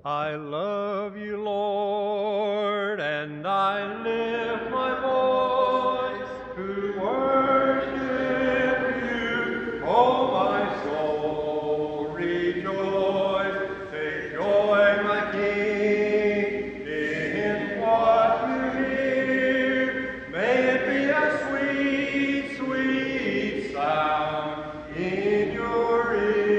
I love you, Lord, and I lift my voice to worship you. Oh, my soul, rejoice. Take joy, my King, in what you hear. May it be a sweet, sweet sound in your ear.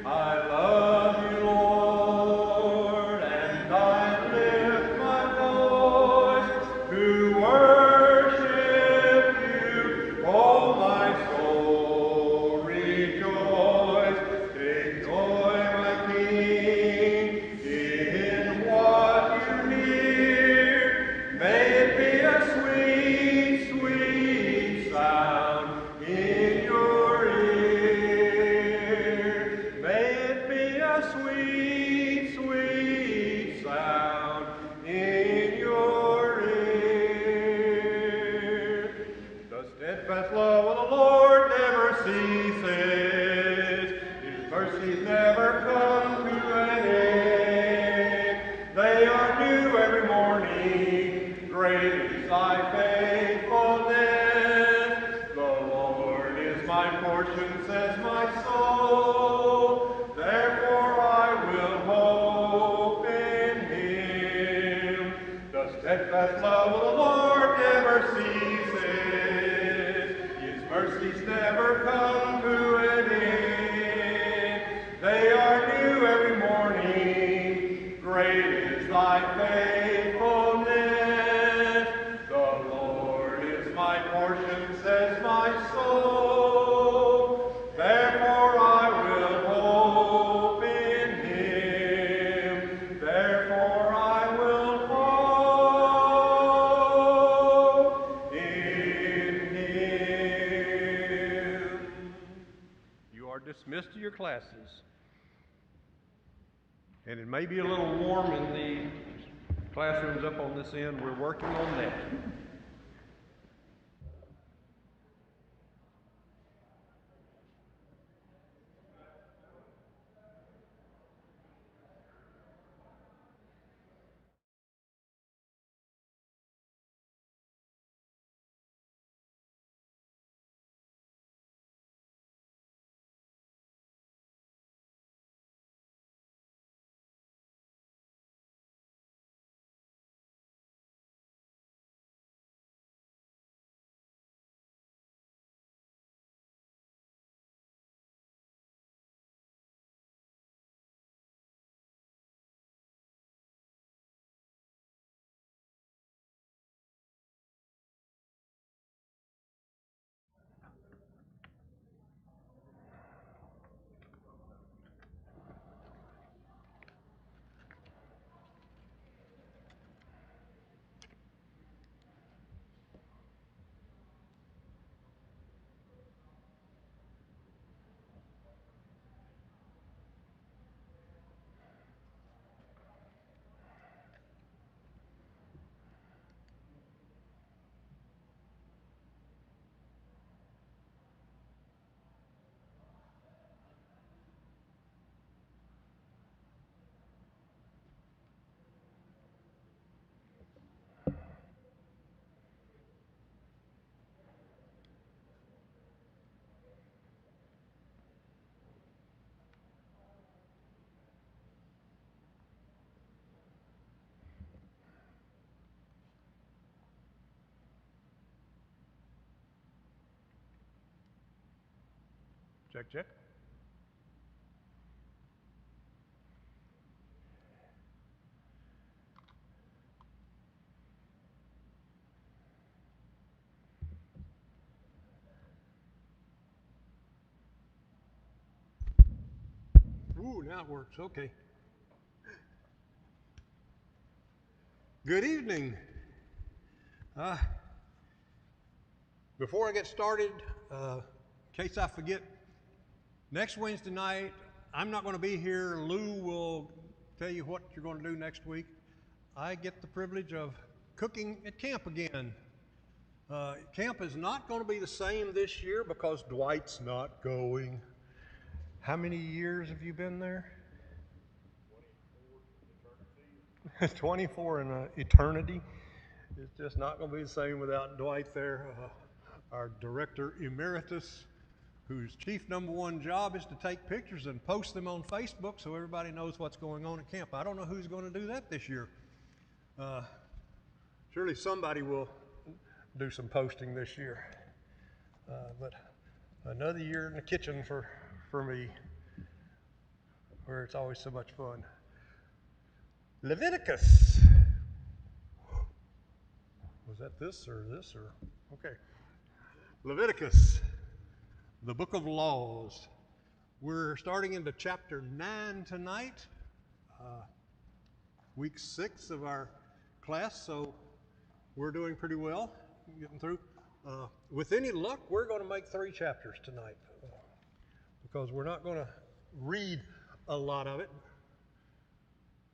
I love you, Lord, and I lift my voice to worship you. Oh, my soul, rejoice. Take joy, my King, in what you hear. May it be a sweet, sweet sound in your ear. May it be a sweet, sweet sound in your ear. The steadfast love of the Lord never ceases. His mercies never come to an end. They are new every morning. Great is thy faithfulness. The Lord is my portion, says my soul. Therefore I will hope in him. The steadfast love of the Lord never ceases. His mercies never come to an end. They are new every morning. Great is thy faithfulness. The Lord is my portion, says my soul. Therefore I will hope in him. Therefore I will hope in him. You are dismissed to your classes. And it may be a little warm in the classrooms up on this end. We're working on that. Check, check. Ooh, now it works. Okay. Good evening. Before I get started, in case I forget, next Wednesday night, I'm not going to be here. Lou will tell you what you're going to do next week. I get the privilege of cooking at camp again. Camp is not going to be the same this year because Dwight's not going. How many years have you been there? 24 in eternity. It's just not going to be the same without Dwight there, our director emeritus, whose chief number one job is to take pictures and post them on Facebook so everybody knows what's going on at camp. I don't know who's going to do that this year. Surely somebody will do some posting this year. But another year in the kitchen for me, where it's always so much fun. Leviticus. Was that this or this or? Okay. Leviticus, the book of laws. We're starting into chapter 9 tonight, week 6 of our class, so we're doing pretty well, getting through. With any luck, we're going to make 3 chapters tonight because we're not going to read a lot of it.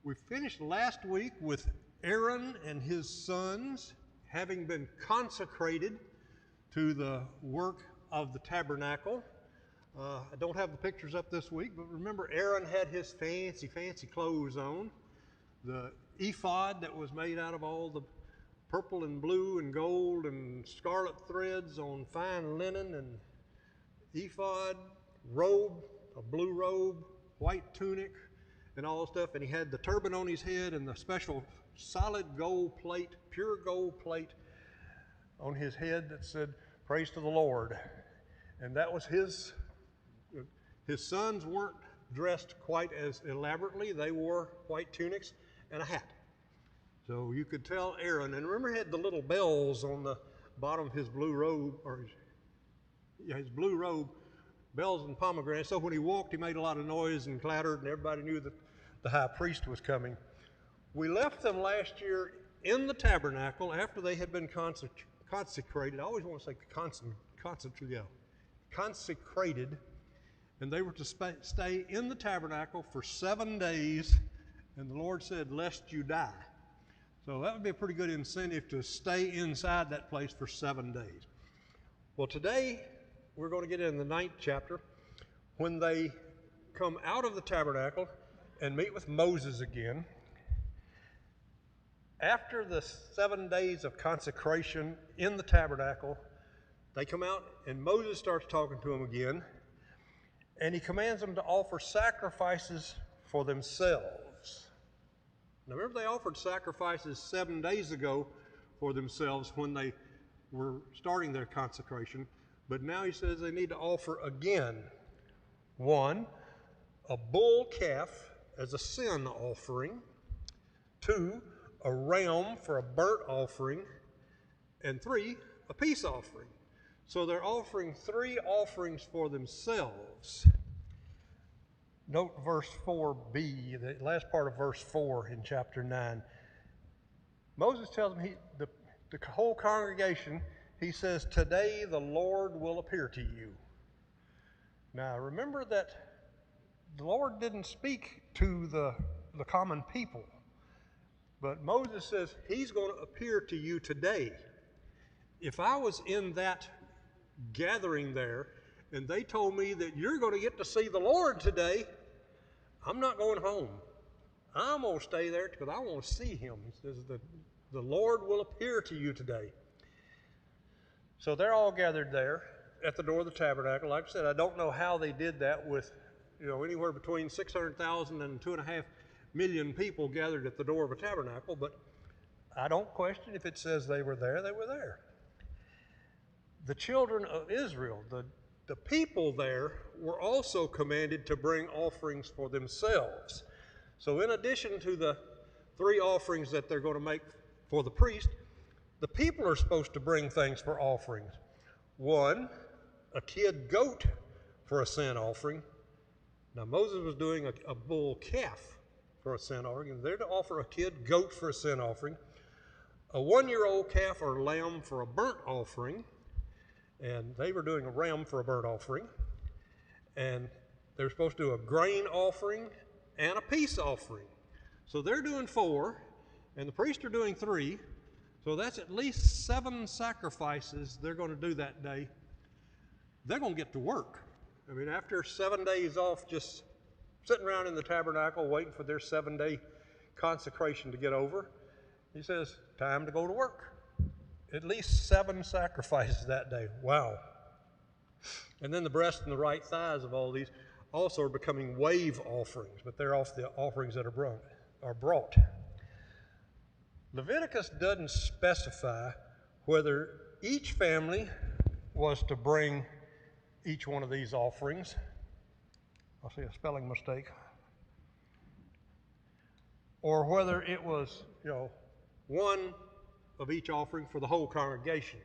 We finished last week with Aaron and his sons having been consecrated to the work of the tabernacle. I don't have the pictures up this week, but remember Aaron had his fancy clothes on. The ephod that was made out of all the purple and blue and gold and scarlet threads on fine linen, and ephod, robe, a blue robe, white tunic, and all stuff. And he had the turban on his head and the special solid gold plate, pure gold plate on his head that said, "Praise to the Lord." And that was his sons weren't dressed quite as elaborately. They wore white tunics and a hat. So you could tell Aaron, and remember he had the little bells on the bottom of his blue robe, his blue robe, bells and pomegranates. So when he walked, he made a lot of noise and clattered, and everybody knew that the high priest was coming. We left them last year in the tabernacle after they had been consecrated. I always want to say consecrated, and they were to stay in the tabernacle for 7 days, and the Lord said, "Lest you die." So that would be a pretty good incentive to stay inside that place for 7 days. Well, today we're going to get in the 9th chapter when they come out of the tabernacle and meet with Moses again. After the 7 days of consecration in the tabernacle, they come out and Moses starts talking to them again, and he commands them to offer sacrifices for themselves. Now remember, they offered sacrifices 7 days ago for themselves when they were starting their consecration, but now he says they need to offer again. 1, a bull calf as a sin offering. 2, a ram for a burnt offering. And 3, a peace offering. So they're offering 3 offerings for themselves. Note verse 4b, the last part of verse 4 in chapter 9. Moses tells them, the whole congregation, he says, "Today the Lord will appear to you." Now remember that the Lord didn't speak to the common people, but Moses says he's going to appear to you today. If I was in that gathering there and they told me that you're going to get to see the Lord today, I'm not going home. I'm going to stay there because I want to see him. He says that the Lord will appear to you today. So they're all gathered there at the door of the tabernacle. Like I said, I don't know how they did that with, anywhere between 600,000 and 2.5 million people gathered at the door of a tabernacle, but I don't question if it says they were there, they were there. The children of Israel, the people there, were also commanded to bring offerings for themselves. So in addition to the 3 offerings that they're going to make for the priest, the people are supposed to bring things for offerings. 1, a kid goat for a sin offering. Now Moses was doing a bull calf for a sin offering, and they're to offer a kid goat for a sin offering. A 1-year-old calf or lamb for a burnt offering, and they were doing a ram for a burnt offering. And they're supposed to do a grain offering and a peace offering. So they're doing 4, and the priests are doing 3. So that's at least 7 sacrifices they're going to do that day. They're going to get to work. I mean, after 7 days off just sitting around in the tabernacle waiting for their 7-day consecration to get over. He says, time to go to work. At least 7 sacrifices that day. Wow. And then the breast and the right thighs of all these also are becoming wave offerings, but they're off the offerings that are brought. Leviticus doesn't specify whether each family was to bring each one of these offerings. I see a spelling mistake. Or whether it was, one of each offering for the whole congregation.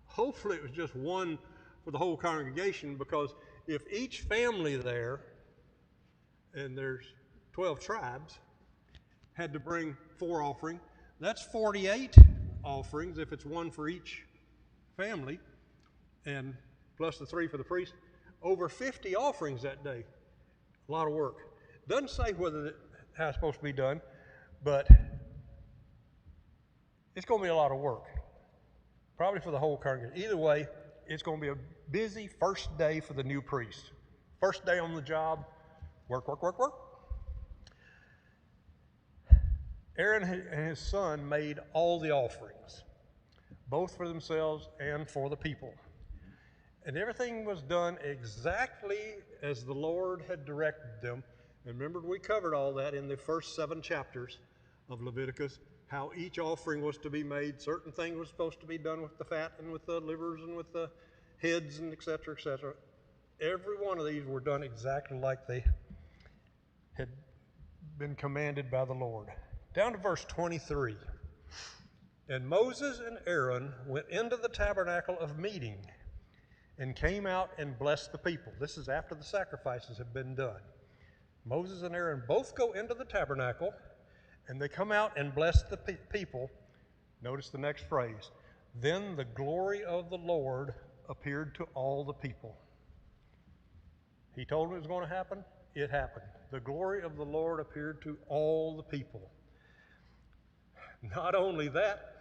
Hopefully it was just one for the whole congregation, because if each family there, and there's 12 tribes, had to bring 4 offerings, that's 48 offerings if it's one for each family, and plus the 3 for the priest. Over 50 offerings that day. A lot of work. Doesn't say how it's supposed to be done, but it's going to be a lot of work. Probably for the whole congregation. Either way, it's going to be a busy first day for the new priest. First day on the job, work, work, work, work. Aaron and his son made all the offerings, both for themselves and for the people. And everything was done exactly as the Lord had directed them. And remember, we covered all that in the first 7 chapters of Leviticus, how each offering was to be made. Certain things were supposed to be done with the fat and with the livers and with the heads and et cetera, et cetera. Every one of these were done exactly like they had been commanded by the Lord. Down to verse 23. And Moses and Aaron went into the tabernacle of meeting and came out and blessed the people. This is after the sacrifices have been done. Moses and Aaron both go into the tabernacle, and they come out and bless the people. Notice the next phrase. Then the glory of the Lord appeared to all the people. He told them it was going to happen. It happened. The glory of the Lord appeared to all the people. Not only that,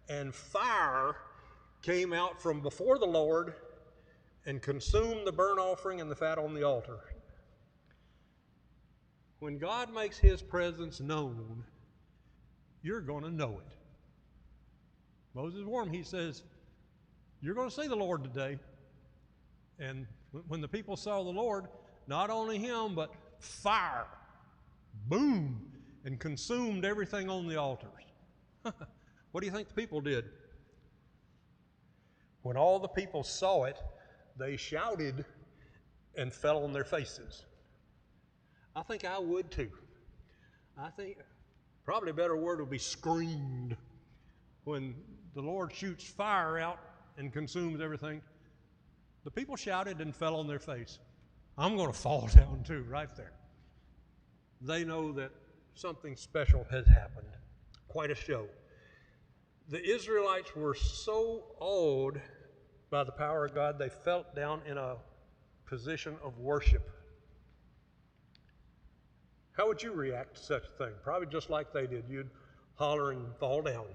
and fire came out from before the Lord and consumed the burnt offering and the fat on the altar. When God makes his presence known, you're going to know it. Moses warned him. He says, you're going to see the Lord today. And when the people saw the Lord, not only him, but fire, boom, and consumed everything on the altars. What do you think the people did? When all the people saw it, they shouted and fell on their faces. I think I would too. I think probably a better word would be screamed. When the Lord shoots fire out and consumes everything, the people shouted and fell on their face. I'm going to fall down too, right there. They know that something special has happened. Quite a show. The Israelites were so awed by the power of God, they fell down in a position of worship. How would you react to such a thing? Probably just like they did. You'd holler and fall down.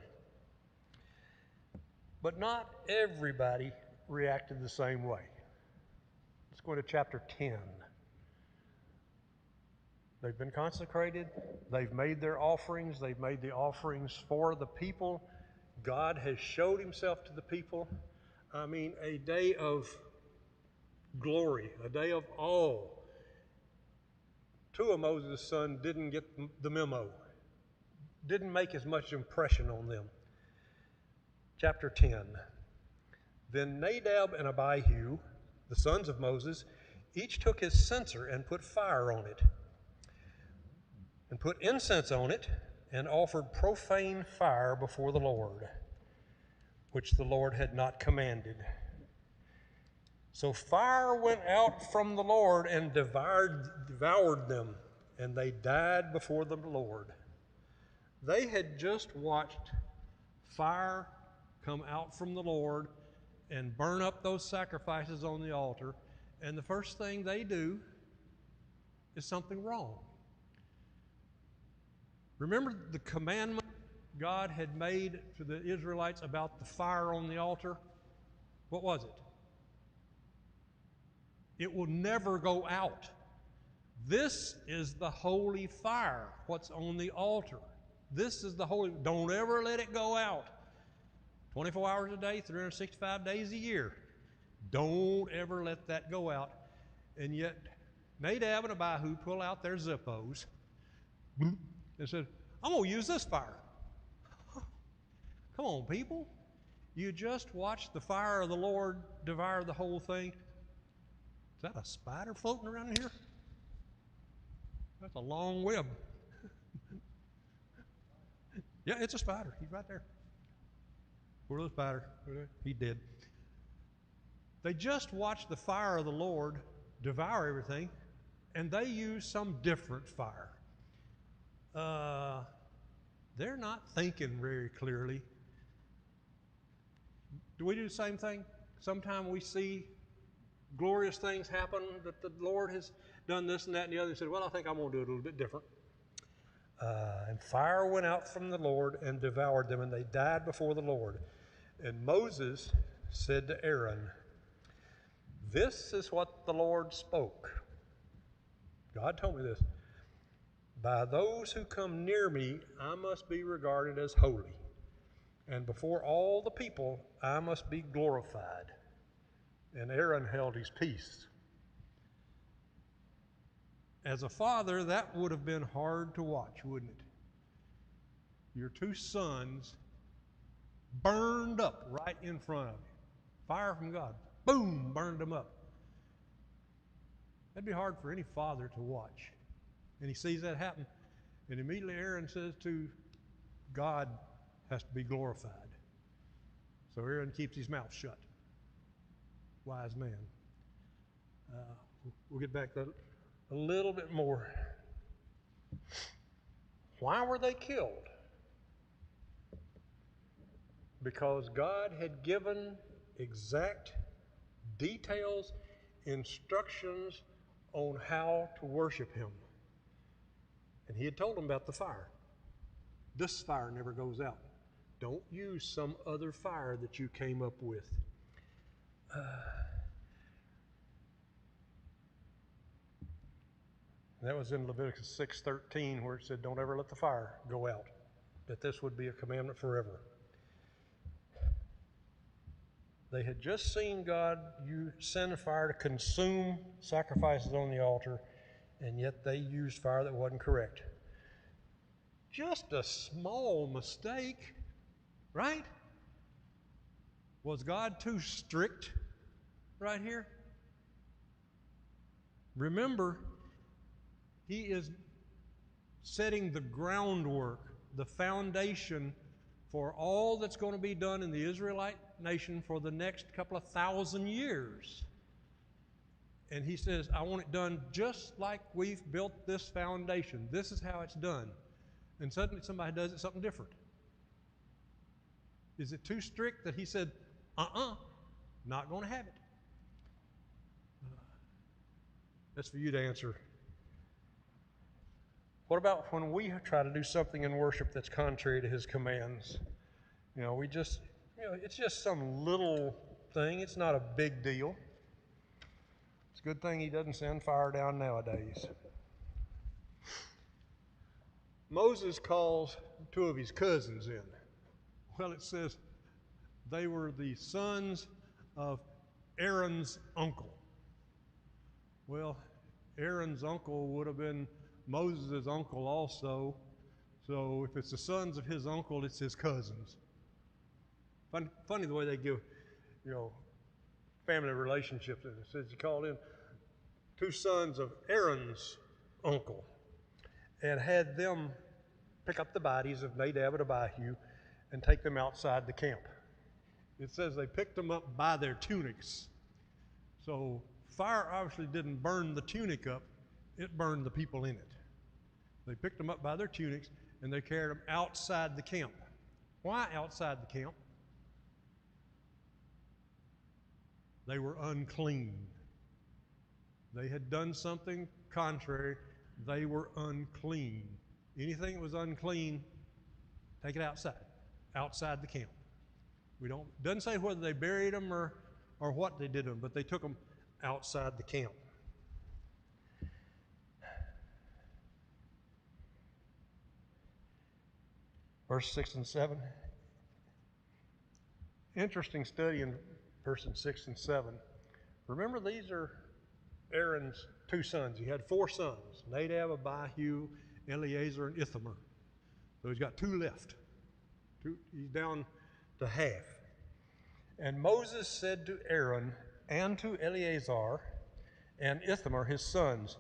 But not everybody reacted the same way. Let's go into chapter 10. They've been consecrated. They've made their offerings. They've made the offerings for the people. God has showed himself to the people. I mean, a day of glory, a day of awe. 2 of Moses' sons didn't get the memo, didn't make as much impression on them. Chapter 10. Then Nadab and Abihu, the sons of Moses, each took his censer and put fire on it, and put incense on it, and offered profane fire before the Lord, which the Lord had not commanded. So fire went out from the Lord and devoured them, and they died before the Lord. They had just watched fire come out from the Lord and burn up those sacrifices on the altar, and the first thing they do is something wrong. Remember the commandment God had made to the Israelites about the fire on the altar? What was it? It will never go out. This is the holy fire, what's on the altar. This is the holy, don't ever let it go out. 24 hours a day, 365 days a year. Don't ever let that go out. And yet, Nadab and Abihu pull out their Zippos and said, I'm going to use this fire. Come on, people. You just watched the fire of the Lord devour the whole thing. Is that a spider floating around here? That's a long web. Yeah, it's a spider. He's right there. Poor little spider. He did. They just watched the fire of the Lord devour everything, and they used some different fire. They're not thinking very clearly. Do we do the same thing? Sometimes we see glorious things happen, that the Lord has done this and that and the other, and said, well, I think I'm going to do it a little bit different. And fire went out from the Lord and devoured them, and they died before the Lord. And Moses said to Aaron, this is what the Lord spoke. God told me this. By those who come near me, I must be regarded as holy. And before all the people, I must be glorified. And Aaron held his peace. As a father, that would have been hard to watch, wouldn't it? Your two sons burned up right in front of you. Fire from God. Boom, burned them up. That'd be hard for any father to watch. And he sees that happen. And immediately Aaron says to God has to be glorified. So Aaron keeps his mouth shut. Wise man. We'll get back to that a little bit more. Why were they killed? Because God had given exact details, instructions on how to worship him. And he had told them about the fire. This fire never goes out. Don't use some other fire that you came up with. That was in Leviticus 6:13 where it said, don't ever let the fire go out. That this would be a commandment forever. They had just seen God send fire to consume sacrifices on the altar, and yet they used fire that wasn't correct. Just a small mistake, right? Was God too strict right here? Remember, he is setting the groundwork, the foundation for all that's going to be done in the Israelite nation for the next couple of 1,000 years. And he says, I want it done just like we've built this foundation. This is how it's done. And suddenly somebody does it something different. Is it too strict that he said, not going to have it? That's for you to answer. What about when we try to do something in worship that's contrary to his commands? It's just some little thing. It's not a big deal. It's a good thing he doesn't send fire down nowadays. Moses calls two of his cousins in. Well, it says they were the sons of Aaron's uncle. Well, Aaron's uncle would have been Moses' uncle also. So if it's the sons of his uncle, it's his cousins. Funny the way they give, family relationships. It says he called in two sons of Aaron's uncle and had them pick up the bodies of Nadab and Abihu and take them outside the camp. It says they picked them up by their tunics. So fire obviously didn't burn the tunic up, it burned the people in it. They picked them up by their tunics and they carried them outside the camp. Why outside the camp? They were unclean. They had done something contrary. They were unclean. Anything that was unclean, take it outside the camp. Doesn't say whether they buried them or what they did to them, but they took them outside the camp. verse 6 and 7. Interesting study in verses 6 and 7. Remember, these are Aaron's two sons. He had four sons, Nadab, Abihu, Eleazar, and Ithamar. So he's got two left. He's down to half. And Moses said to Aaron and to Eleazar and Ithamar, his sons,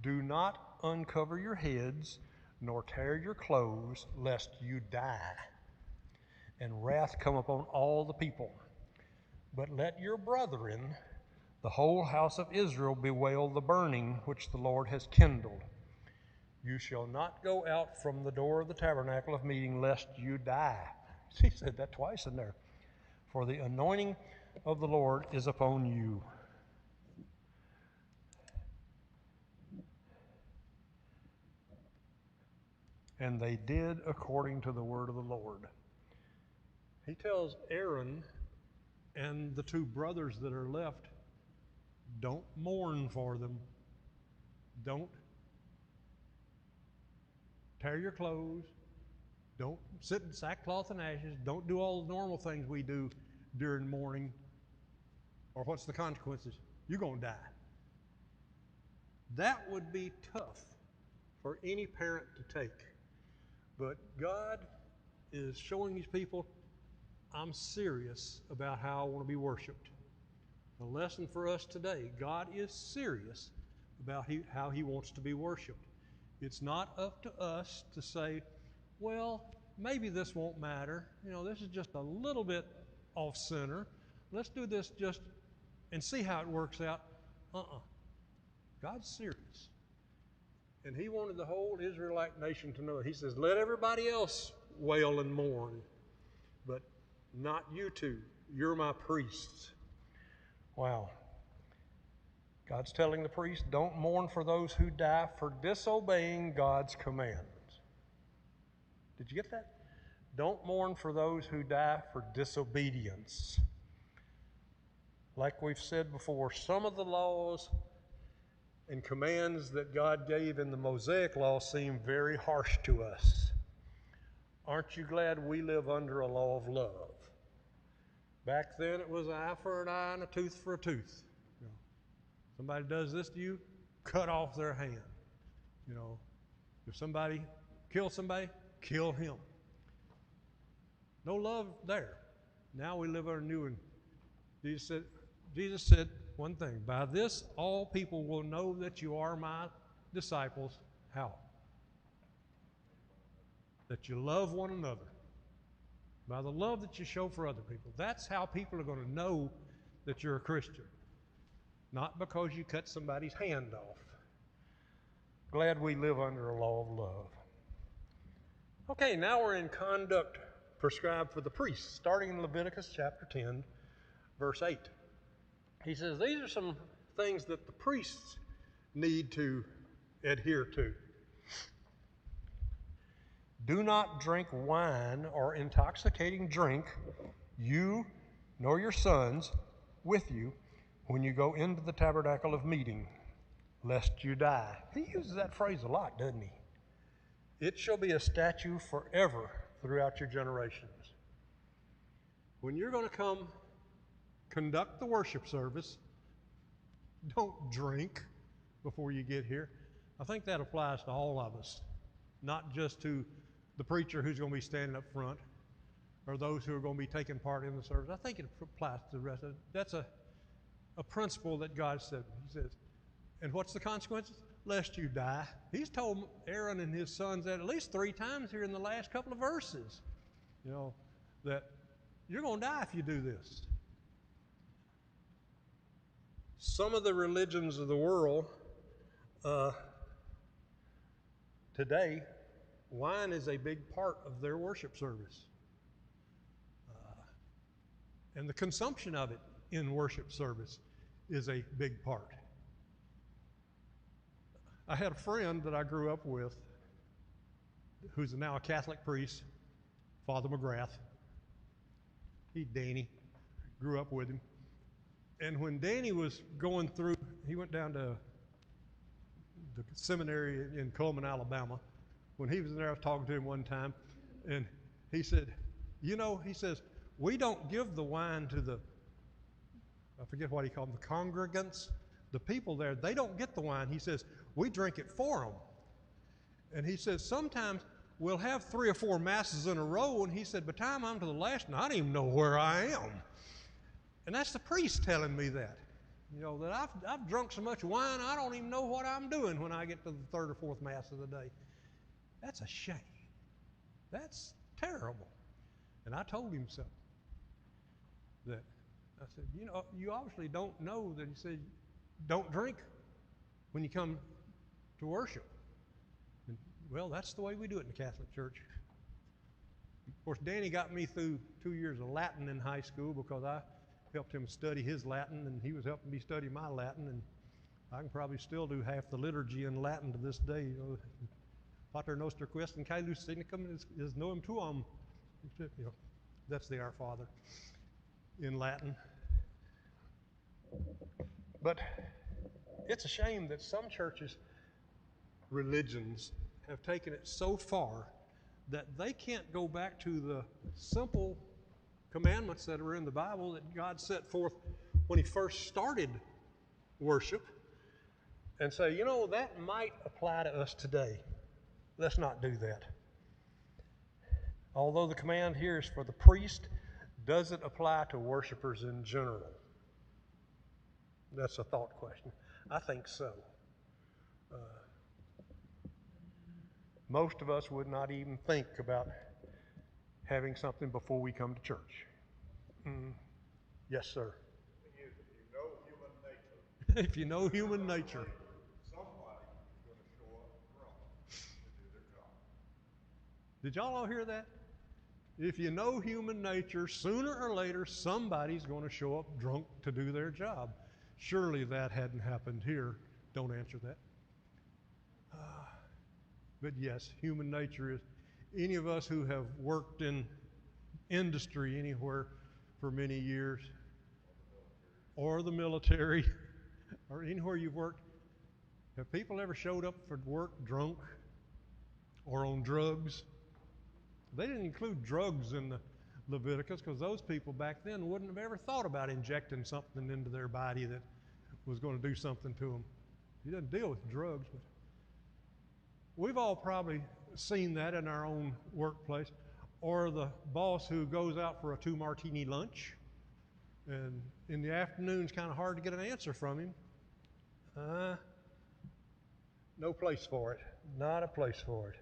do not uncover your heads, nor tear your clothes, lest you die, and wrath come upon all the people. But let your brethren, the whole house of Israel, bewail the burning which the Lord has kindled. You shall not go out from the door of the tabernacle of meeting, lest you die. He said that twice in there. For the anointing of the Lord is upon you. And they did according to the word of the Lord. He tells Aaron and the two brothers that are left, don't mourn for them. Don't tear your clothes. Don't sit in sackcloth and ashes. Don't do all the normal things we do during mourning. Or what's the consequences? You're going to die. That would be tough for any parent to take. But God is showing these people, I'm serious about how I want to be worshiped. The lesson for us today, God is serious about how he wants to be worshiped. It's not up to us to say, well, maybe this won't matter. This is just a little bit off center. Let's do this just and see how it works out. God's serious. And he wanted the whole Israelite nation to know it. He says, let everybody else wail and mourn, but not you two. You're my priests. Wow. God's telling the priest, don't mourn for those who die for disobeying God's commands. Did you get that? Don't mourn for those who die for disobedience. Like we've said before, some of the laws and commands that God gave in the Mosaic law seem very harsh to us. Aren't you glad we live under a law of love? Back then it was an eye for an eye and a tooth for a tooth. Somebody does this to you, cut off their hand. If somebody kills somebody, kill him. No love there. Now we live under a new one. Jesus said one thing, by this all people will know that you are my disciples. How? That you love one another. By the love that you show for other people. That's how people are going to know that you're a Christian. Not because you cut somebody's hand off. Glad we live under a law of love. Okay, now we're in conduct prescribed for the priests, starting in Leviticus chapter 10, verse 8. He says, these are some things that the priests need to adhere to. Do not drink wine or intoxicating drink, you nor your sons with you, when you go into the tabernacle of meeting, lest you die. He uses that phrase a lot, doesn't he? It shall be a statute forever throughout your generations. When you're going to come conduct the worship service, don't drink before you get here. I think that applies to all of us, not just to the preacher who's going to be standing up front or those who are going to be taking part in the service. I think it applies to the rest of it. That's a principle that God said. He says, and what's the consequences? Lest you die. He's told Aaron and his sons that at least 3 times here in the last couple of verses, that you're going to die if you do this. Some of the religions of the world today, wine is a big part of their worship service. And the consumption of it in worship service is a big part. I had a friend that I grew up with who's now a Catholic priest, Father McGrath. Danny, grew up with him. And when Danny was going through, he went down to the seminary in Coleman, Alabama. When he was there, I was talking to him one time, And he said, you know, he says, we don't give the wine to the, I forget what he called them, the congregants, the people there. They don't get the wine. He says, we drink it for them. And he says, sometimes we'll have 3 or 4 masses in a row. And he said, by the time I'm to the last one, I don't even know where I am. And that's the priest telling me that. You know, that I've drunk so much wine, I don't even know what I'm doing when I get to the 3rd or 4th Mass of the day. That's a shame. That's terrible. And I told him so. That I said, you know, you obviously don't know that. He said, don't drink when you come to worship. And, well, that's the way we do it in the Catholic Church. Of course, Danny got me through 2 years of Latin in high school because I helped him study his Latin, and he was helping me study my Latin, and I can probably still do half the liturgy in Latin to this day. You know, Pater noster questum caelus sinicum is noem tuum. You know, that's the Our Father in Latin. But it's a shame that some churches, religions, have taken it so far that they can't go back to the simple commandments that are in the Bible that God set forth when he first started worship and say, you know, that might apply to us today. Let's not do that. Although the command here is for the priest, does it apply to worshipers in general? That's a thought question. I think so. Most of us would not even think about having something before we come to church. Yes, sir. If you know human nature, If you know human nature, somebody's going to show up drunk to do their job. did y'all all hear that? If you know human nature, sooner or later somebody's going to show up drunk to do their job. Surely that hadn't happened here. Don't answer that. But yes, human nature is, any of us who have worked in industry anywhere for many years, or the military, or anywhere you've worked, have people ever showed up for work drunk or on drugs? They didn't include drugs in the Leviticus because those people back then wouldn't have ever thought about injecting something into their body that was going to do something to them. He doesn't deal with drugs, but we've all probably seen that in our own workplace, or the boss who goes out for a 2-martini lunch, and in the afternoon it's kind of hard to get an answer from him. No place for it. Not a place for it.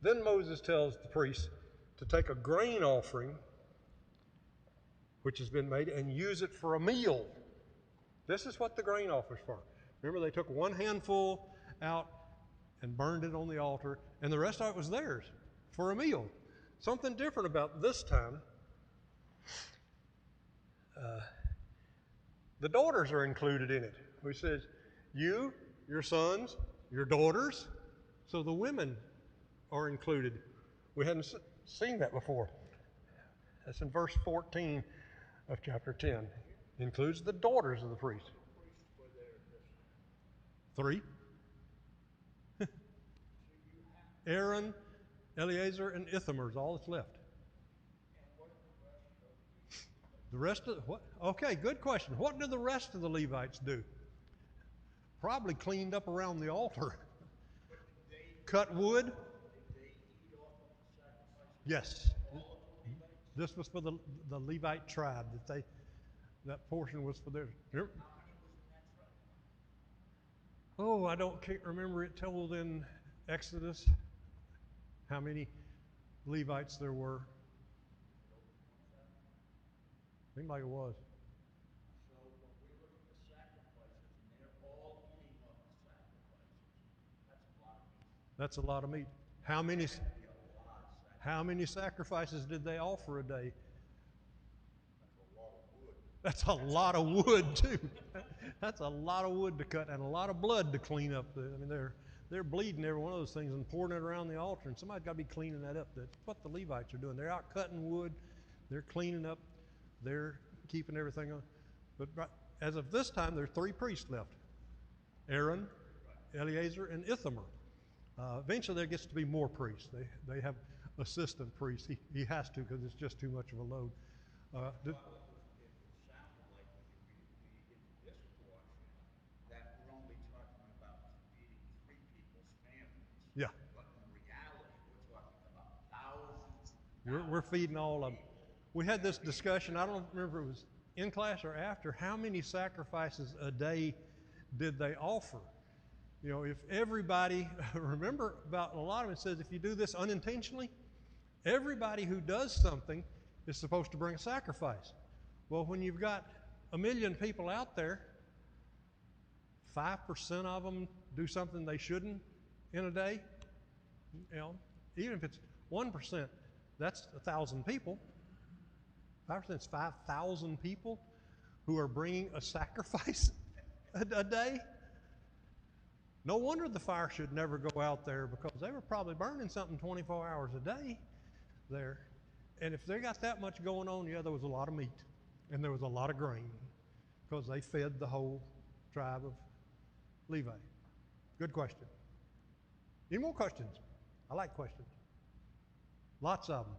Then Moses tells the priests to take a grain offering, which has been made, and use it for a meal. This is what the grain offering is for. Remember, they took 1 handful out and burned it on the altar, and the rest of it was theirs for a meal. Something different about this time. The daughters are included in it, which says, you, your sons, your daughters, so the women are included. We hadn't seen that before. That's in verse 14 of chapter 10. Includes the daughters of the priest. 3. Aaron, Eleazar, and Ithamar is all that's left. The rest of what? Okay, good question. What do the rest of the Levites do? Probably cleaned up around the altar. Cut wood. Yes. This was for the Levite tribe that portion was for theirs. Oh, I can't remember it told in Exodus how many Levites there were. Seemed like it was. So when we look at the sacrifices, and they're all eating of the sacrifices, that's a lot of meat. That's a lot of meat. How many sacrifices did they offer a day? That's a lot of wood too. That's a lot of wood to cut and a lot of blood to clean up. I mean, they're bleeding every one of those things and pouring it around the altar, and somebody's got to be cleaning that up. That's what the Levites are doing. They're out cutting wood, they're cleaning up, they're keeping everything on. But as of this time, there are 3 priests left: Aaron, Eleazar, and Ithamar. Eventually there gets to be more priests. They have assistant priests. He has to because it's just too much of a load. Well, it sounded like when you read this portion, that we're only talking about feeding 3 people's families. Yeah, But in reality, we're talking about thousands. we're feeding all of them. We had this discussion, I don't remember if it was in class or after, how many sacrifices a day did they offer? You know, if everybody, remember about a lot of it says if you do this unintentionally, everybody who does something is supposed to bring a sacrifice. Well, when you've got 1 million people out there, 5% of them do something they shouldn't in a day. You know, even if it's 1%, that's 1,000 people. 5% is 5,000 people who are bringing a sacrifice a day. No wonder the fire should never go out there because they were probably burning something 24 hours a day there. And if they got that much going on, yeah, there was a lot of meat and there was a lot of grain because they fed the whole tribe of Levi. Good question. Any more questions? I like questions. Lots of them.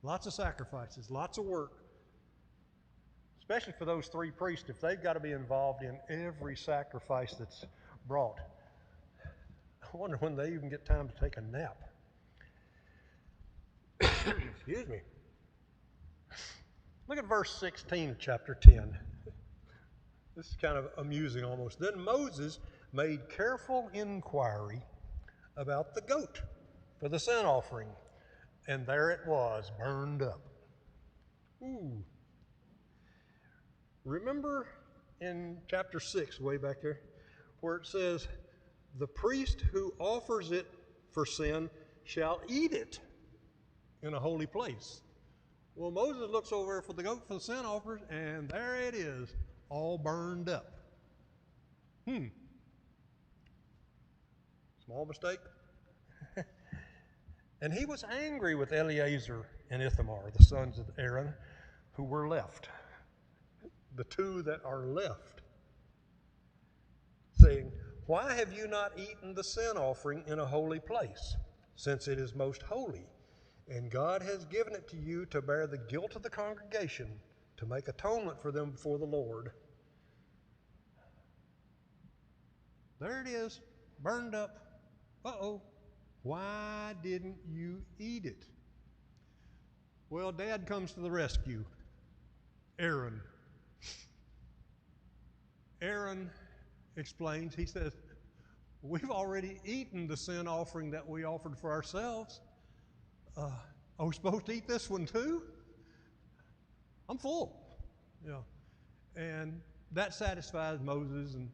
Lots of sacrifices, lots of work. Especially for those 3 priests, if they've got to be involved in every sacrifice that's brought. I wonder when they even get time to take a nap. Excuse me. Look at verse 16 of chapter 10. This is kind of amusing almost. Then Moses made careful inquiry about the goat for the sin offering, and there it was, burned up. Ooh. Remember in chapter 6, way back there, where it says, the priest who offers it for sin shall eat it in a holy place. Well, Moses looks over for the goat for the sin offers, and there it is, all burned up. Small mistake. And he was angry with Eleazar and Ithamar, the sons of Aaron, who were left. The 2 that are left, saying, why have you not eaten the sin offering in a holy place, since it is most holy? And God has given it to you to bear the guilt of the congregation, to make atonement for them before the Lord. There it is, burned up. Uh-oh. Why didn't you eat it? Well, Dad comes to the rescue. Aaron explains, he says, we've already eaten the sin offering that we offered for ourselves. Are we supposed to eat this one too? I'm full. Yeah. And that satisfies Moses, and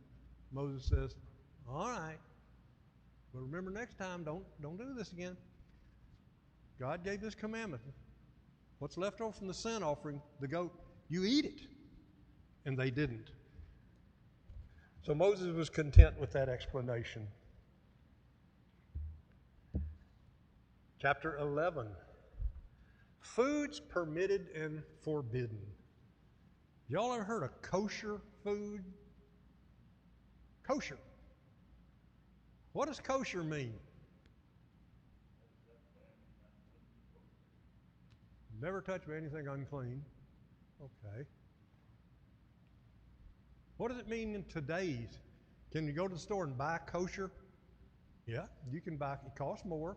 Moses says, all right, but remember next time, don't do this again. God gave this commandment. What's left over from the sin offering, the goat, you eat it. And they didn't. So Moses was content with that explanation. Chapter 11. Foods permitted and forbidden. Y'all ever heard of kosher food? Kosher. What does kosher mean? Never touched anything unclean. Okay. What does it mean in today's? Can you go to the store and buy kosher? Yeah, you can buy, it costs more.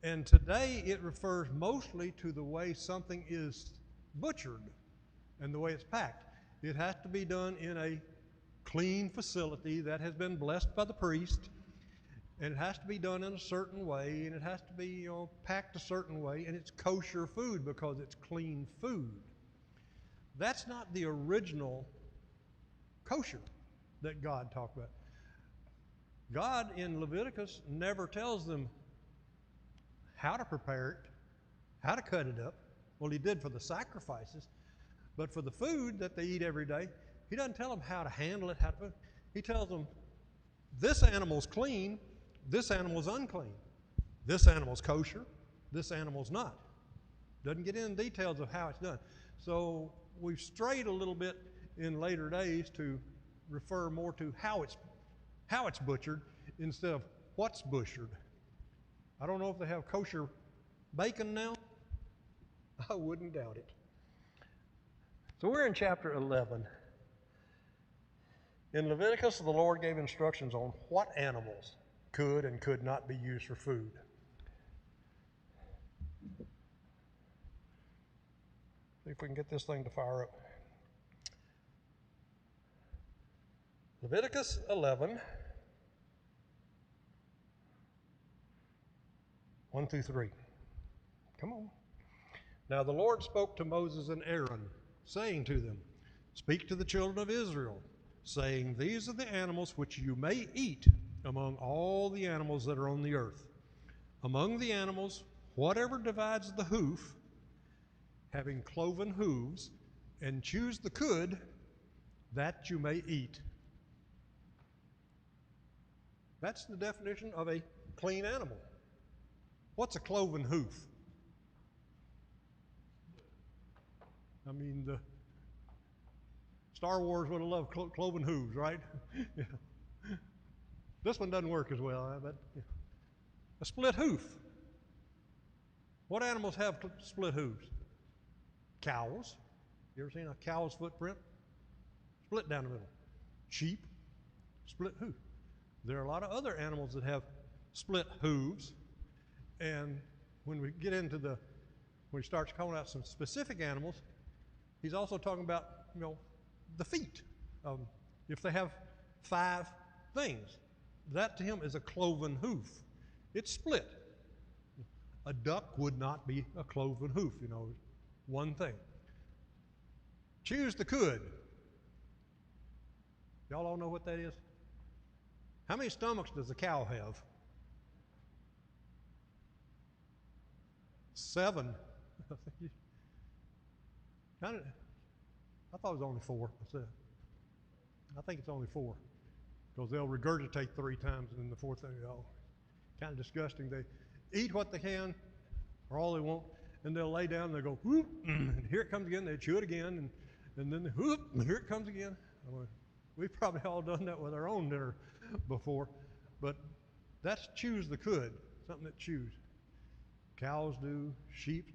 And today it refers mostly to the way something is butchered and the way it's packed. It has to be done in a clean facility that has been blessed by the priest, and it has to be done in a certain way, and it has to be, packed a certain way, and it's kosher food because it's clean food. That's not the original kosher that God talked about. God in Leviticus never tells them how to prepare it, how to cut it up. Well, he did for the sacrifices, but for the food that they eat every day, he doesn't tell them how to handle it, he tells them, this animal's clean, this animal's unclean. This animal's kosher, this animal's not. Doesn't get into details of how it's done. So we've strayed a little bit in later days to refer more to how it's butchered instead of what's butchered. I don't know if they have kosher bacon now. I wouldn't doubt it. So we're in chapter 11. In Leviticus, the Lord gave instructions on what animals could and could not be used for food. See if we can get this thing to fire up. Leviticus 11, 1 through 3. Come on. Now the Lord spoke to Moses and Aaron, saying to them, Speak to the children of Israel, saying, These are the animals which you may eat among all the animals that are on the earth. Among the animals, whatever divides the hoof, having cloven hooves, and chews the cud, that you may eat. That's the definition of a clean animal. What's a cloven hoof? I mean, the Star Wars would have loved cloven hooves, right? Yeah. This one doesn't work as well, but yeah. A split hoof. What animals have split hooves? Cows. You ever seen a cow's footprint? Split down the middle. Sheep, split hoof. There are a lot of other animals that have split hooves, and when we get into when he starts calling out some specific animals, he's also talking about, the feet. If they have 5 things, that to him is a cloven hoof. It's split. A duck would not be a cloven hoof, one thing. Chews the cud. Y'all all know what that is? How many stomachs does a cow have? 7. I thought it was only 4. I think it's only 4, because they'll regurgitate 3 times, and then the 4th thing, kind of disgusting. They eat what they can, or all they want, and they'll lay down and they'll go, whoop, and here it comes again. They chew it again, and then whoop, and here it comes again. We've probably all done that with our own dinner before, but that's chews the cud, something that chews. Cows do, sheep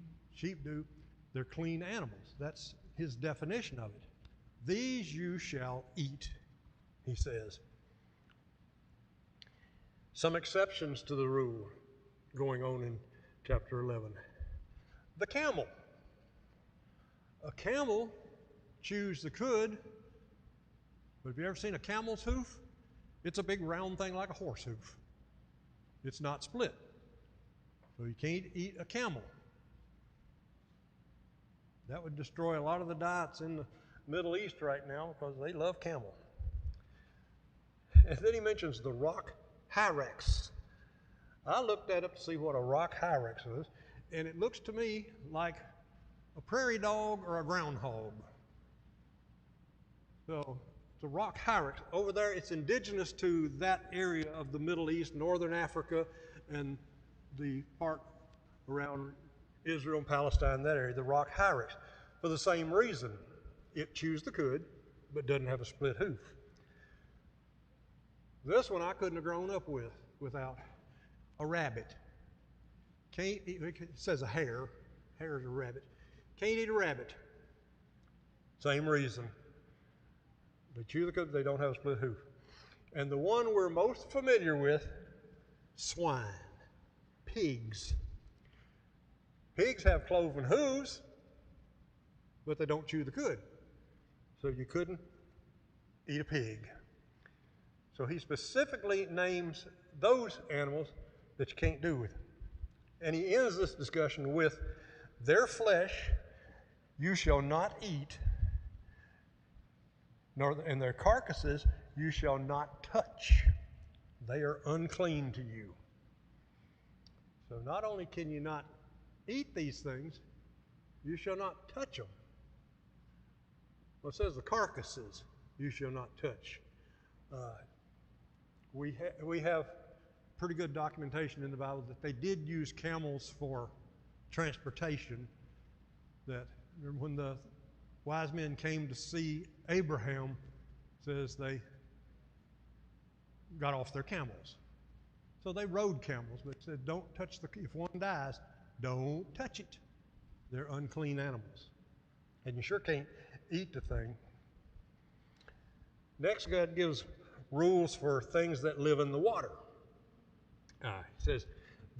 do. They're clean animals. That's his definition of it. These you shall eat, he says. Some exceptions to the rule going on in chapter 11. The camel. A camel chews the cud, but have you ever seen a camel's hoof? It's a big round thing like a horse hoof. It's not split. So you can't eat a camel. That would destroy a lot of the diets in the Middle East right now, because they love camel. And then he mentions the rock hyrax. I looked that up to see what a rock hyrax is, and it looks to me like a prairie dog or a groundhog. So it's a rock hyrax. Over there, it's indigenous to that area of the Middle East, northern Africa, and the part around Israel and Palestine, that area, the rock hyrax. For the same reason, it chews the cud, but doesn't have a split hoof. This one I couldn't have grown up with without a rabbit. Can't eat, it says a hare. Hare is a rabbit. Can't eat a rabbit. Same reason. They chew the cud, they don't have a split hoof. And the one we're most familiar with, swine, pigs. Pigs have cloven hooves, but they don't chew the cud. So you couldn't eat a pig. So he specifically names those animals that you can't do with it. And he ends this discussion with, their flesh you shall not eat, and their carcasses you shall not touch. They are unclean to you. So not only can you not eat these things, you shall not touch them. Well, it says the carcasses you shall not touch. We have pretty good documentation in the Bible that they did use camels for transportation. That when the wise men came to see Abraham, it says they got off their camels. So they rode camels, but said, don't touch if one dies, don't touch it. They're unclean animals. And you sure can't eat the thing. Next, God gives rules for things that live in the water. He says,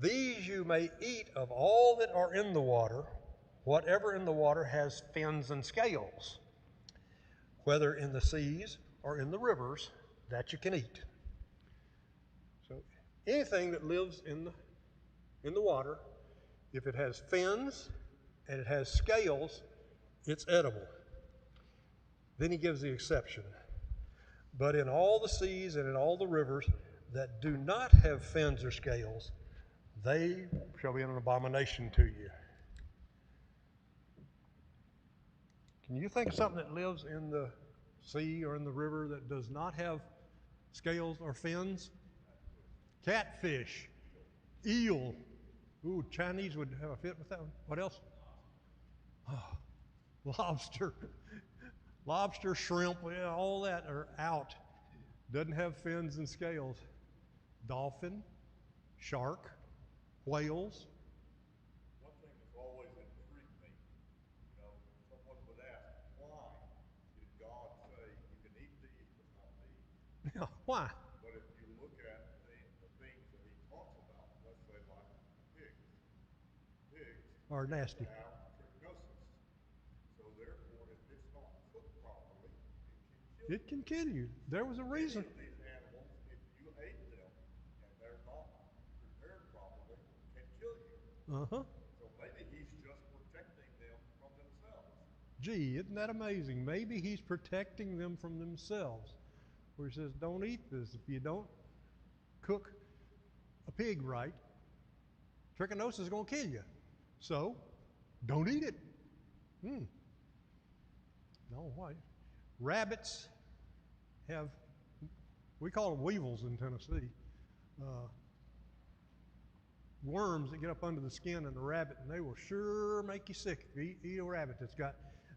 these you may eat of all that are in the water, whatever in the water has fins and scales, whether in the seas or in the rivers, that you can eat. So anything that lives in the water, if it has fins and it has scales, it's edible. Then he gives the exception. But in all the seas and in all the rivers that do not have fins or scales, they shall be an abomination to you. Can you think of something that lives in the sea or in the river that does not have scales or fins? Catfish, eel. Ooh, Chinese would have a fit with that one. What else? Oh, lobster. Lobster, shrimp, yeah, all that are out. Doesn't have fins and scales. Dolphin, shark, whales. One thing that's always intrigued me, someone would ask, why did God say you can eat these but not these? Yeah, why? But if you look at the things that he talks about, let's say like pigs. Pigs Are nasty. have trichinosis. So therefore, if it's not cooked properly, It can kill you. There was a reason. Any of these animals, if you ate them and they're not prepared properly, can kill you. Uh-huh. So maybe he's just protecting them from themselves. Gee, isn't that amazing? Maybe he's protecting them from themselves. Where he says, don't eat this. If you don't cook a pig right, trichinosis is going to kill you. So, don't eat it. No, why? Rabbits have, we call them weevils in Tennessee, worms that get up under the skin of the rabbit, and they will sure make you sick if you eat a rabbit that's got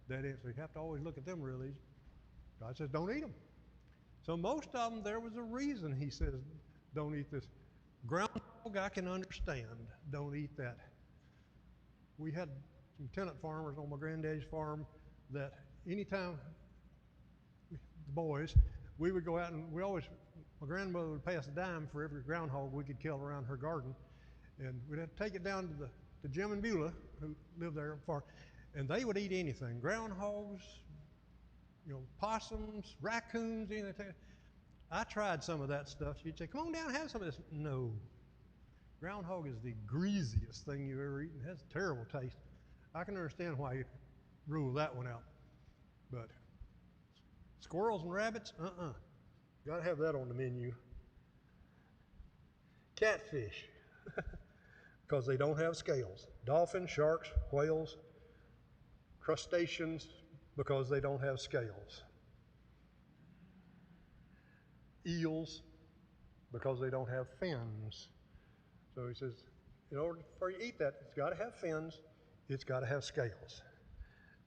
that in. So you have to always look at them real easy. God says, don't eat them. So most of them, there was a reason he says, don't eat this. Groundhog, I can understand. Don't eat that. We had some tenant farmers on my granddaddy's farm that anytime the boys, we would go out and my grandmother would pay us a dime for every groundhog we could kill around her garden. And we'd have to take it down to Jim and Beulah, who lived there far, and they would eat anything. Groundhogs, possums, raccoons, anything. I tried some of that stuff. She'd say, come on down and have some of this. No. Groundhog is the greasiest thing you've ever eaten. It has a terrible taste. I can understand why you rule that one out. But squirrels and rabbits, got to have that on the menu. Catfish, because they don't have scales. Dolphins, sharks, whales, crustaceans, because they don't have scales. Eels, because they don't have fins. So he says, in order for you to eat that, it's got to have fins, it's got to have scales.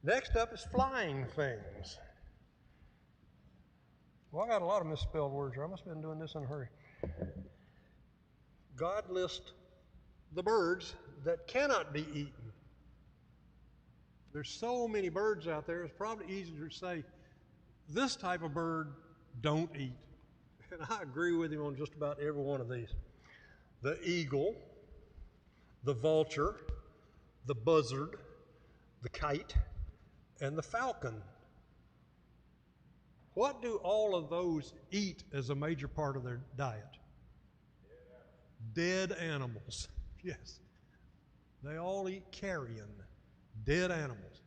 Next up is flying things. Well, I got a lot of misspelled words here. I must have been doing this in a hurry. God lists the birds that cannot be eaten. There's so many birds out there, it's probably easier to say, this type of bird, don't eat. And I agree with him on just about every one of these. The eagle, the vulture, the buzzard, the kite, and the falcon. What do all of those eat as a major part of their diet? Dead animals. Yes. They all eat carrion, dead animals.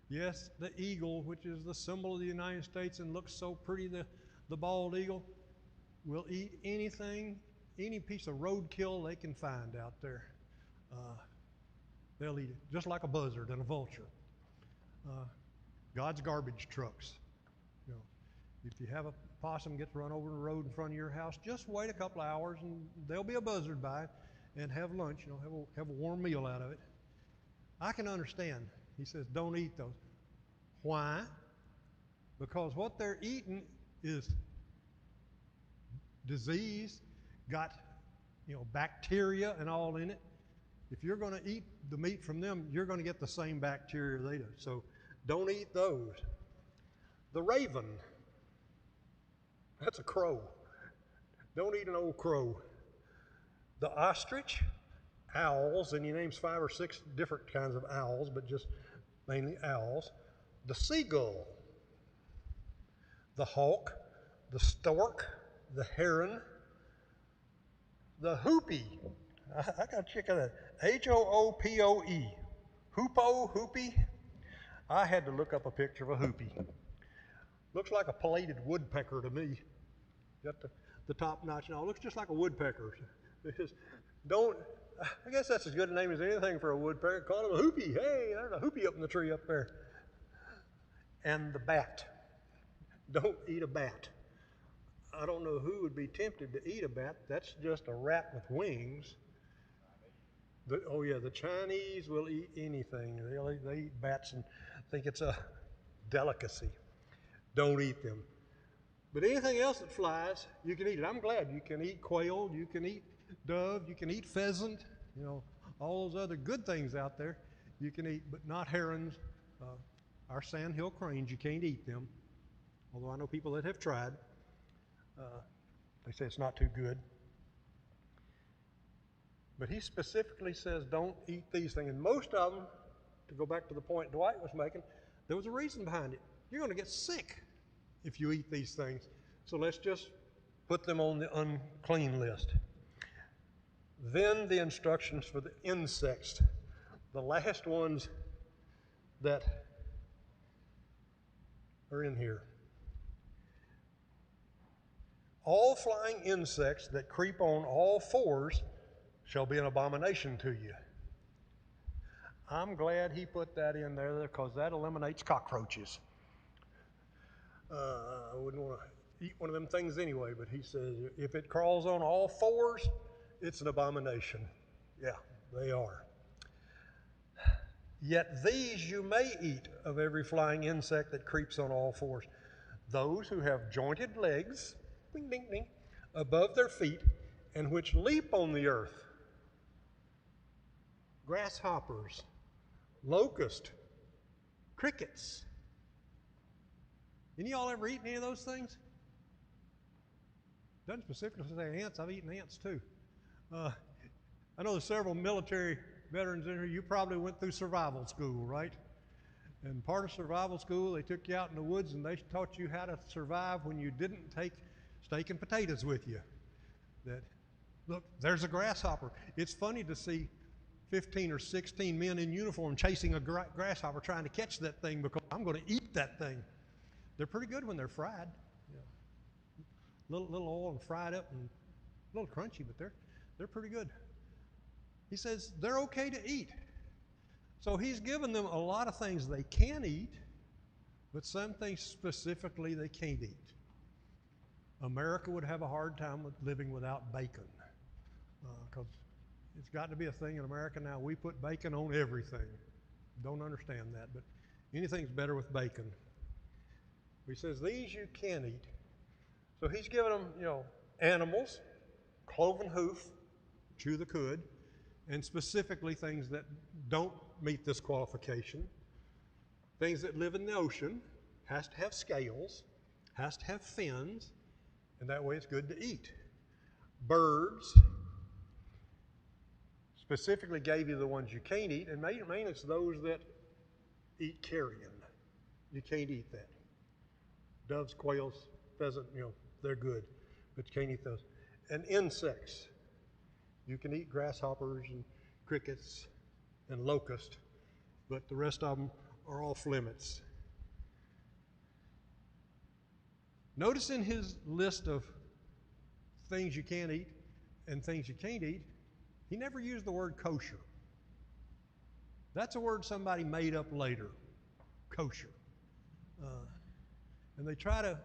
Yes, the eagle, which is the symbol of the United States and looks so pretty, the bald eagle, will eat anything, any piece of roadkill they can find out there. They'll eat it, just like a buzzard and a vulture. God's garbage trucks. If you have a possum gets run over the road in front of your house, just wait a couple of hours and there'll be a buzzard by and have lunch, have a warm meal out of it. I can understand. He says, don't eat those. Why? Because what they're eating is disease, got bacteria and all in it. If you're going to eat the meat from them, you're going to get the same bacteria they do. So don't eat those. The raven, that's a crow. Don't eat an old crow. The ostrich, owls, and he names 5 or 6 different kinds of owls, but just mainly owls. The seagull, the hawk, the stork, the heron, the hoopie. I got to check that. Hoopoe. Hoopie. I had to look up a picture of a hoopie. Looks like a plated woodpecker to me. Got the top notch and all. Looks just like a woodpecker. I guess that's as good a name as anything for a woodpecker. Call him a hoopie. Hey, there's a hoopie up in the tree up there. And the bat. Don't eat a bat. I don't know who would be tempted to eat a bat. That's just a rat with wings. The Chinese will eat anything. They eat bats and think it's a delicacy. Don't eat them. But anything else that flies, you can eat it. I'm glad you can eat quail, you can eat dove, you can eat pheasant, all those other good things out there you can eat, but not herons. Our sandhill cranes, you can't eat them. Although I know people that have tried. They say it's not too good. But he specifically says don't eat these things. And most of them, to go back to the point Dwight was making, there was a reason behind it. You're going to get sick if you eat these things. So let's just put them on the unclean list. Then the instructions for the insects, the last ones that are in here. All flying insects that creep on all 4s shall be an abomination to you. I'm glad he put that in there because that eliminates cockroaches. I wouldn't want to eat one of them things anyway, but he says if it crawls on all 4s, it's an abomination. Yeah, they are. Yet these you may eat of every flying insect that creeps on all 4s. Those who have jointed legs, ding, ding, ding, above their feet, and which leap on the earth. Grasshoppers, locust, crickets. Any of y'all ever eaten any of those things? Doesn't specifically say ants. I've eaten ants too. I know there's several military veterans in here. You probably went through survival school, right? And part of survival school, they took you out in the woods and they taught you how to survive when you didn't take steak and potatoes with you. Look, there's a grasshopper. It's funny to see 15 or 16 men in uniform chasing a grasshopper trying to catch that thing because I'm going to eat that thing. They're pretty good when they're fried. Little oil and fried up and a little crunchy, but they're pretty good. He says they're okay to eat. So he's given them a lot of things they can eat, but some things specifically they can't eat. America would have a hard time with living without bacon because it's got to be a thing in America now. We put bacon on everything. Don't understand that, but anything's better with bacon. He says these you can eat. So he's given them, animals, cloven hoof, chew the cud, and specifically things that don't meet this qualification. Things that live in the ocean, has to have scales, has to have fins, and that way it's good to eat. Birds, specifically gave you the ones you can't eat, and mainly it's those that eat carrion. You can't eat that. Doves, quails, pheasant, they're good, but you can't eat those. And insects. You can eat grasshoppers and crickets and locusts, but the rest of them are off limits. Notice in his list of things you can eat and things you can't eat, he never used the word kosher. That's a word somebody made up later, kosher. And they try to,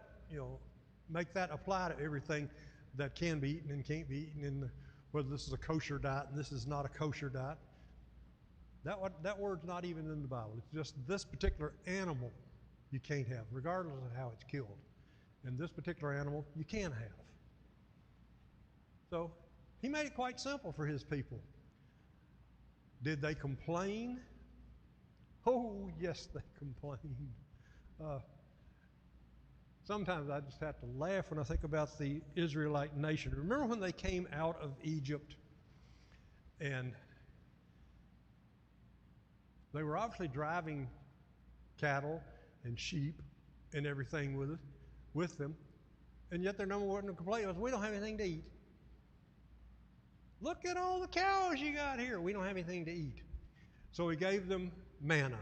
make that apply to everything that can be eaten and can't be eaten, and whether this is a kosher diet and this is not a kosher diet. That word's not even in the Bible. It's just this particular animal you can't have, regardless of how it's killed. And this particular animal you can have. So He made it quite simple for his people. Did they complain? Oh, yes, they complained. Sometimes I just have to laugh when I think about the Israelite nation. Remember when they came out of Egypt and they were obviously driving cattle and sheep and everything with them, and yet their number one complaint was, we don't have anything to eat. Look at all the cows you got here. We don't have anything to eat. So he gave them manna.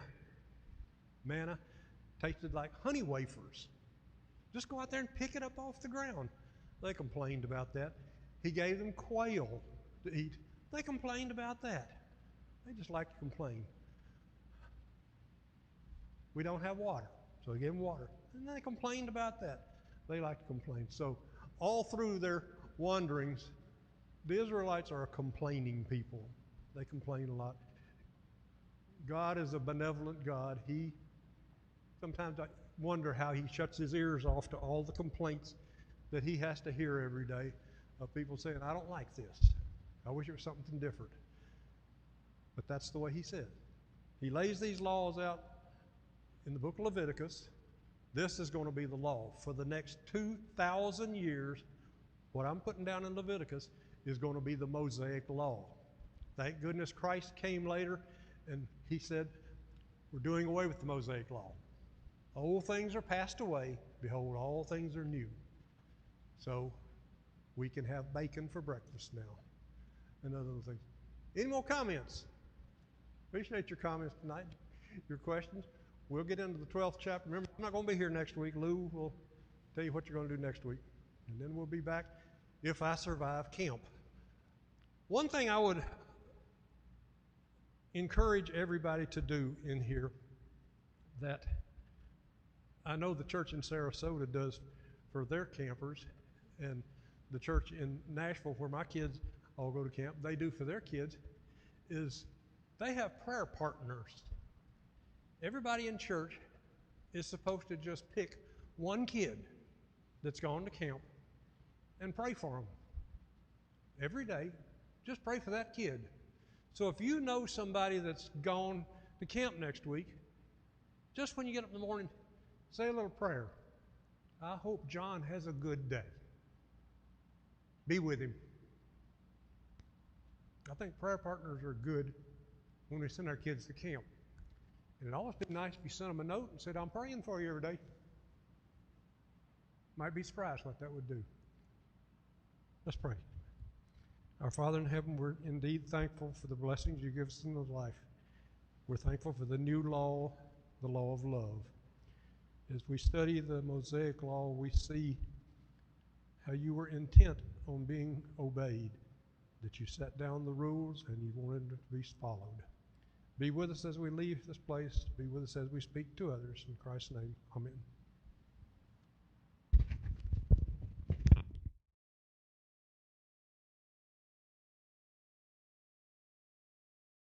Manna tasted like honey wafers. Just go out there and pick it up off the ground. They complained about that. He gave them quail to eat. They complained about that. They just like to complain. We don't have water, so he gave them water. And they complained about that. They like to complain. So all through their wanderings, the Israelites are a complaining people. They complain a lot. God is a benevolent God. Sometimes I wonder how he shuts his ears off to all the complaints that he has to hear every day of people saying, I don't like this. I wish it was something different. But that's the way he said. He lays these laws out in the book of Leviticus. This is going to be the law. For the next 2,000 years, what I'm putting down in Leviticus is going to be the Mosaic law. Thank goodness Christ came later and he said, we're doing away with the Mosaic law. Old things are passed away. Behold, all things are new. So we can have bacon for breakfast now and other things. Any more comments? Appreciate your comments tonight, your questions. We'll get into the 12th chapter. Remember, I'm not going to be here next week. Lou will tell you what you're going to do next week. And then we'll be back if I survive camp. One thing I would encourage everybody to do in here that I know the church in Sarasota does for their campers, and the church in Nashville where my kids all go to camp, they do for their kids, is they have prayer partners. Everybody in church is supposed to just pick one kid that's gone to camp and pray for them. Every day, just pray for that kid. So if you know somebody that's gone to camp next week, just when you get up in the morning, say a little prayer. I hope John has a good day. Be with him. I think prayer partners are good when we send our kids to camp. And it'd always be nice if you sent them a note and said, I'm praying for you every day. Might be surprised what that would do. Let's pray. Our Father in heaven, we're indeed thankful for the blessings you give us in life. We're thankful for the new law, the law of love. As we study the Mosaic law, we see how you were intent on being obeyed, that you set down the rules and you wanted them to be followed. Be with us as we leave this place. Be with us as we speak to others. In Christ's name, amen.